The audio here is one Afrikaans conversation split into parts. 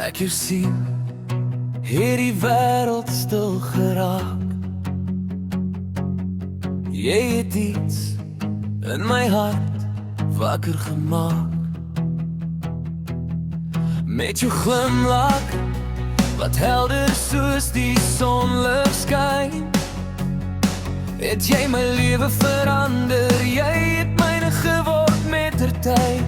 ek jou sien, het die wêreld stil geraak. Jy het iets in my hart wakker gemaak. Met jou glimlach, wat helder soos die sonlig skyn, het jy my lewe verander. Jy het myne geword met der tyd.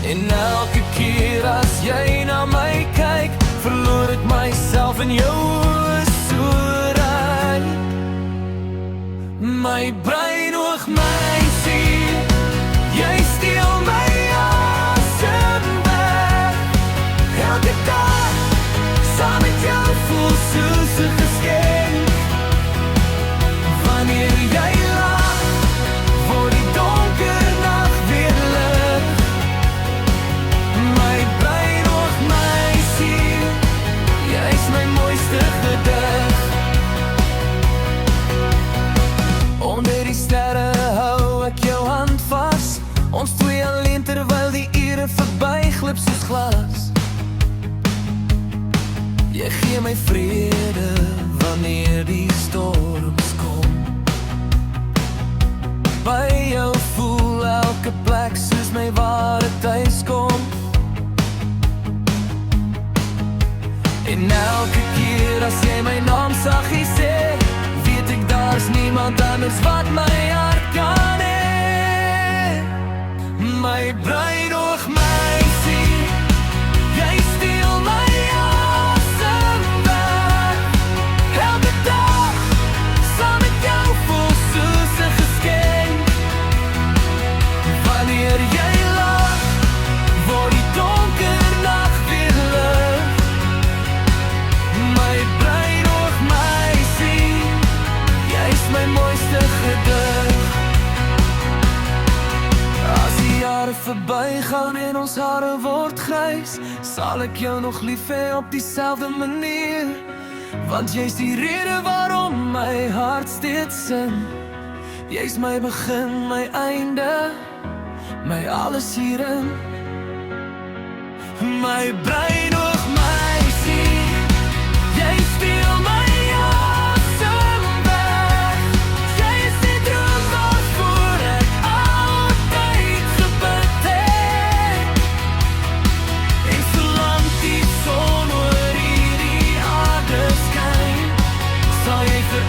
En elke keer as jy na my kyk, verloor ek myself in jou so rein. My brein oog my siel, jy steel my asem weg. Elke dag saam met jou voel soos 'n geskenk. Wanneer jy lag, word die donker nag weer lig. My brein oog my siel, jy's my mooiste gedig. Onder die sterre hou ek jou hand vas, ons twee alleen terwyl die ure verbyglip soos glas. Jy gee my vrede wanneer die storms kom. By jou voel elke plek soos my ware tuis kom. En elke keer as jy my naam saggies sê, weet ek daar's niemand anders wat my hart kan hê. My brein oog my siel, jy steel my asem weg. Elke dag saam met jou voel soos 'n geskenk. Wanneer jy lag, word die donker nag weer lig. My brein oog my siel, jy's my mooiste gedig. As die jare verbygaan en ons hare word grys, sal ek jou nog lief hê op dieselfde manier. Want jy's die rede waarom my hart steeds sing. Jy's my begin, my einde, my alles hierin. My brein oog my siel, jy steel my asem weg. Jy is die droom waarvoor ek altyd gebid het. En solank die son oor hierdie aarde skyn, sal jy vir